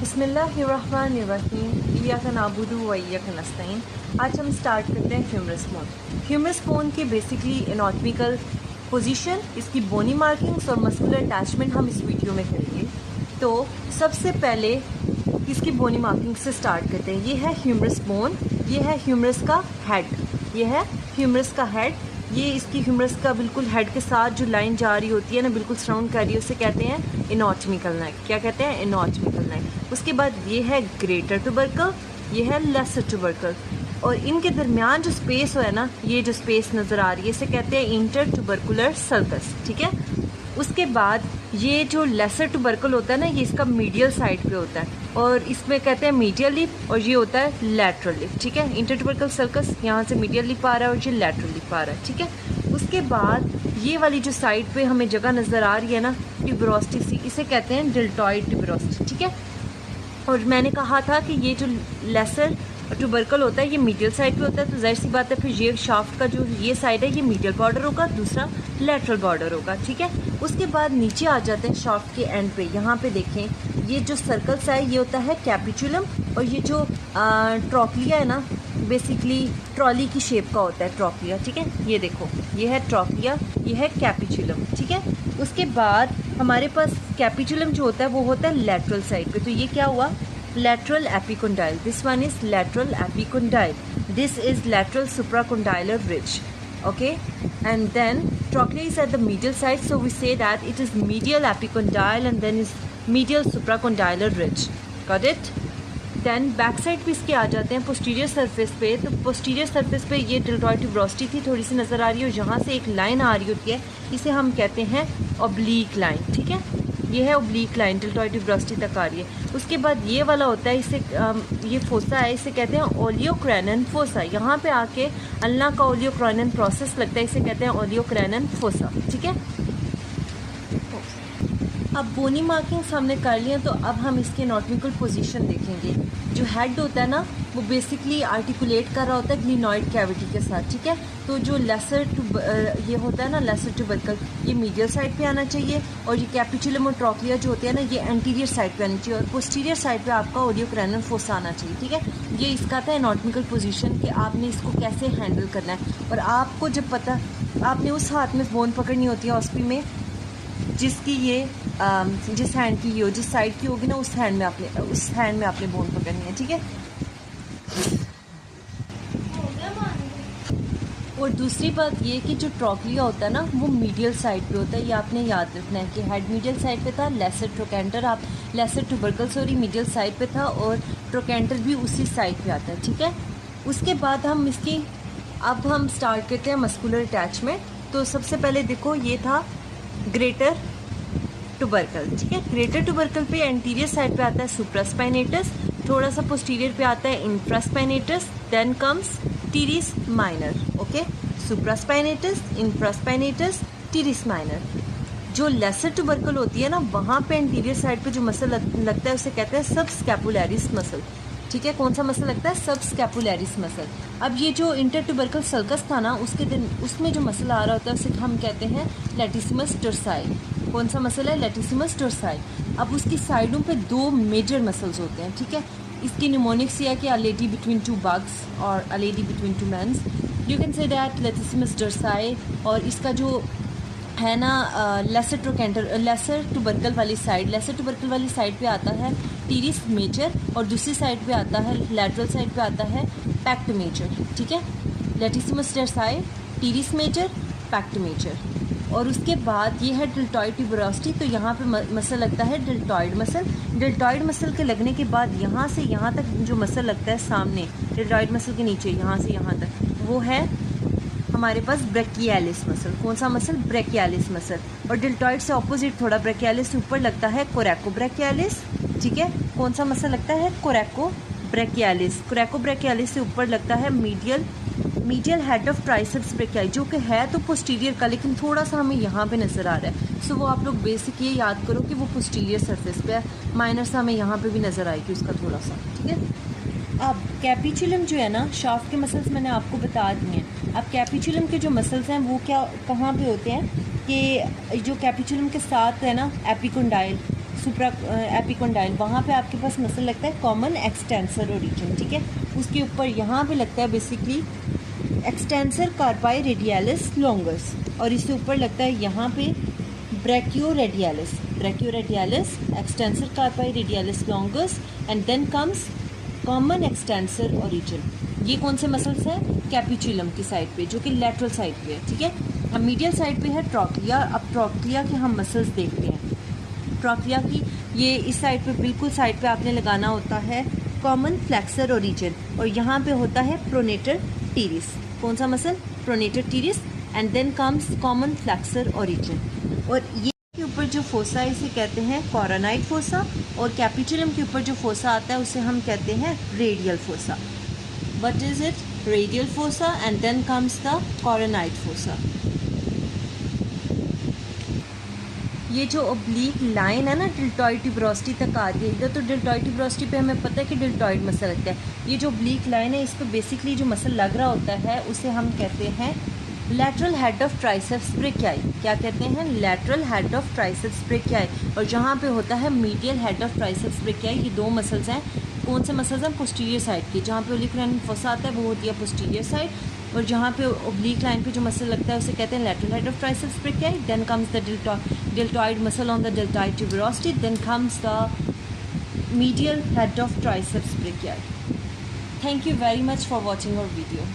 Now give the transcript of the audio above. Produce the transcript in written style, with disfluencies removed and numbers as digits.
बिस्मिल्लाहिर्रहमानिर्रहीम इय्याका नअबुदु व इय्याका नस्तईन। आज हम स्टार्ट करते हैं ह्यूमरस बोन। ह्यूमरस बोन की बेसिकली एनाटॉमिकल पोजीशन, इसकी बोनी मार्किंग्स और मस्कुलर अटैचमेंट हम इस वीडियो में करेंगे। तो सबसे पहले इसकी बोनी मार्किंग से स्टार्ट करते हैं। ये है ह्यूमरस बोन, ये है ह्यूमरस का हेड, ये है ह्यूमरस का हेड। ये इसकी ह्यूमरस का बिल्कुल हेड के साथ जो लाइन जा रही होती है ना, बिल्कुल सराउंड कर रही है, उसे कहते हैं एनाटॉमिकल नेक। क्या कहते हैं? एनाटॉमिकल नेक। उसके बाद ये है ग्रेटर ट्यूबरकल, ये है लेसर ट्यूबरकल, और इनके दरमियान जो स्पेस है ना, ये जो स्पेस नज़र आ रही है, इसे कहते हैं इंटर ट्यूबरकुलर सर्कस। ठीक है। उसके बाद ये जो लेसर ट्यूबरकल होता है ना, ये इसका मीडियल साइड पे होता है, और इसमें कहते हैं मीडियल लिप, और ये होता है लैटरल लिप। ठीक है। इंटर ट्यूबरकल सर्कस यहाँ से मीडियल लिप आ रहा है और ये लैटरल लिप आ रहा है। ठीक है। उसके बाद ये वाली जो साइड पे हमें जगह नज़र आ रही है ना, ट्यूबरोस्टी सी, इसे कहते हैं डेल्टॉइड ट्यूबरोस्टी। ठीक है। और मैंने कहा था कि ये जो लेसर ट्यूबरकल होता है ये मीडियल साइड पे होता है, तो जाहिर सी बात है फिर ये शाफ्ट का जो ये साइड है ये मीडियल बॉर्डर होगा, दूसरा लेटरल बॉर्डर होगा। ठीक है। उसके बाद नीचे आ जाते हैं शाफ्ट के एंड पे। यहाँ पे देखें, ये जो सर्कल सा है ये होता है कैपिचुलम, और ये जो ट्रॉक्लिया है ना, बेसिकली ट्रॉली की शेप का होता है ट्रॉक्लिया। ठीक है। ये देखो, ये है ट्रॉक्लिया, ये है कैपिचुलम। ठीक है। उसके बाद हमारे पास कैपिचुलम जो होता है वो होता है लेटरल साइड पे। तो ये क्या हुआ? lateral epicondyle. This one is lateral epicondyle. This is lateral supracondylar ridge. Okay. And then trochlea is at the medial side, so we say that it is medial epicondyle and then is medial supracondylar ridge. Got it? Then back side पे इसके आ जाते हैं posterior surface पे। तो posterior surface पे ये deltoid ट्यूबरोस्टी थी, थोड़ी सी नज़र आ रही है, और यहाँ से एक लाइन आ रही होती है, इसे हम कहते हैं ऑब्लीक लाइन। ठीक है। ये है ऑब्लीक लाइन, डेल्टॉइड ट्यूबरोस्टी तक आ रही है। उसके बाद ये वाला होता है, इसे ये फोसा है, इसे कहते हैं ओलियोक्रेनन फोसा। यहाँ पे आके अल्लाह का ओलियोक्रेनन प्रोसेस लगता है, इसे कहते हैं ओलियोक्रेनन फोसा। ठीक है। अब बोनी मार्किंग्स हमने कर लिए, तो अब हम इसके एनाटॉमिकल पोजीशन देखेंगे। जो हेड होता है ना, वो बेसिकली आर्टिकुलेट कर रहा होता है ग्लिनॉइड कैविटी के साथ। ठीक है। तो जो लेसर ये होता है ना, लेसर ट्यूबरकल, ये मीडियल साइड पे आना चाहिए, और ये कैपिचुलम और ट्रॉक्लिया जो होते हैं ना, ये एंटीरियर साइड पे आनी चाहिए, और पोस्टीरियर साइड पे आपका ओलियोक्रेनल फोसा आना चाहिए। ठीक है। ये इसका था एनाटॉमिकल पोजीशन कि आपने इसको कैसे हैंडल करना है। और आपको जब पता, आपने उस हाथ में बोन पकड़नी होती है ऑस्पी में, जिसकी ये जिस हैंड की ये हो, जिस साइड की होगी ना, उस हैंड में आपने बोन पकड़नी है। ठीक है। और दूसरी बात ये कि जो ट्रॉक्लिया होता है ना, वो मीडियल साइड पे होता है। ये आपने याद रखना है कि हेड मीडियल साइड पे था, लेसर ट्यूबरकल मीडियल साइड पे था, और ट्रोकेंटर भी उसी साइड पे आता है। ठीक है। उसके बाद अब हम स्टार्ट करते हैं मस्कुलर अटैचमेंट। तो सबसे पहले देखो, ये था ग्रेटर ट्यूबरकल। ठीक है। ग्रेटर ट्यूबरकल पे एंटीरियर साइड पे आता है सुप्रास्पाइनेटस, थोड़ा सा पोस्टीरियर पे आता है infraspinatus, then comes teres minor. Okay. Supraspinatus, infraspinatus, teres minor. जो लेसर ट्यूबरकल होती है ना, वहाँ पे एंटीरियर साइड पे जो मसल लगता है उसे कहते हैं सब स्कैपुलैरिस मसल। ठीक है। कौन सा मसल लगता है? सब स्कैपुलैरिस मसल। अब ये जो इंटर ट्यूबरकल सर्कस था ना, उसमें जो मसल आ रहा होता है उसे हम कहते हैं लैटिसिमस डोर्साई। कौन सा मसल है? लैटिसिमस डोर्साई। अब उसकी साइडों पे दो मेजर मसल्स होते हैं। ठीक है। इसकी निमोनिक्स या कि a lady between two bugs और a lady between two mens, you can say that latissimus dorsi. और इसका जो है ना, लेसर ट्यूबरकल वाली साइड पे आता है टीरिस मेजर, और दूसरी साइड पे आता है, लेटरल साइड पे आता है पैक्ट मेजर। ठीक है। Latissimus dorsi, teres major, pect major. और उसके बाद ये है डेल्टॉइड ट्यूबरोस्टी। तो यहाँ पे मसल लगता है डेल्टॉइड मसल। डेल्टॉइड मसल के लगने के बाद यहाँ से यहाँ तक जो मसल लगता है सामने, डेल्टॉइड मसल के नीचे यहाँ से यहाँ तक, वो है हमारे पास ब्रेकियालिस मसल। कौन सा मसल? Brachialis muscle. और डेल्टॉइड से ऑपोजिट थोड़ा ब्रेकियालिस से ऊपर लगता है कोरेकोब्रेकियालिस। ठीक है। कौन सा मसल लगता है? कोरेकोब्रेकियालिस। कोरेकोब्रेकियालिस से ऊपर लगता है medial head of triceps brachii, जो कि है तो पोस्टीरियर का, लेकिन थोड़ा सा हमें यहाँ पे नज़र आ रहा है। सो वो आप लोग बेसिक ये याद करो कि वो पोस्टीरियर सरफेस पे है, माइनर सा हमें यहाँ पे भी नज़र आएगी उसका थोड़ा सा। ठीक है। अब कैपिचुलम जो है ना, शाफ्ट के मसल्स मैंने आपको बता दिए हैं। अब कैपिचुलम के जो मसल्स हैं वो कहाँ पे होते हैं कि जो कैपिचुलम के साथ है ना एपिकोंडाइल, सुप्रा एपिकोंडाइल, वहाँ पे आपके पास मसल लगता है कॉमन एक्सटेंसर ओरिजिन, ठीक है। उसके ऊपर यहाँ पे लगता है basically extensor carpi radialis longus, और इससे ऊपर लगता है यहाँ पे brachioradialis extensor carpi radialis longus, and then comes common extensor origin. ये कौन से मसल्स हैं? कैपिचुलम की साइड पे, जो कि लेटरल साइड पे है, ठीक है। अब मीडियल साइड पे है ट्रॉक्लिया। अब ट्रॉक्लिया के हम मसल्स देखते हैं। ट्रॉक्लिया की ये इस साइड पे, बिल्कुल साइड पे आपने लगाना होता है कॉमन फ्लेक्सर ओरिजिन, और यहाँ पे होता है प्रोनेटर टीरिस। कौन सा muscle? Pronator teres, and then comes common flexor origin. और ये के ऊपर जो फोसा है इसे कहते हैं कोरोनाइड फोसा, और कैपिचुलम के ऊपर जो फोसा आता है उसे हम कहते हैं radial fossa. What is it? Radial fossa, and then comes the coronide fossa. ये जो ओब्लीक लाइन है ना डेल्टॉइड ट्यूबरोसिटी तक आ रही है, इधर तो डेल्टॉइड ट्यूबरोसिटी पे हमें पता है कि डेल्टॉइड मसल लगता है। ये जो ओब्लीक लाइन है, इस पर बेसिकली जो मसल लग रहा होता है उसे हम कहते हैं lateral head of triceps brachii. क्या कहते हैं? Lateral head of triceps brachii. और जहाँ पे होता है medial head of triceps brachii. ये दो मसल्स हैं। कौन से मसल्स हैं? पोस्टीरियर साइड की। जहाँ पे ओब्लीक लाइन फोसा आता है वो होती है पोस्टीरियर साइड, और जहाँ पे ओब्लीक लाइन पे जो मसल लगता है उसे कहते हैं lateral head of triceps brachii. Then comes the deltoid muscle on the deltoid tuberosity, then comes the medial head of triceps brachii. Thank you very much for watching our video.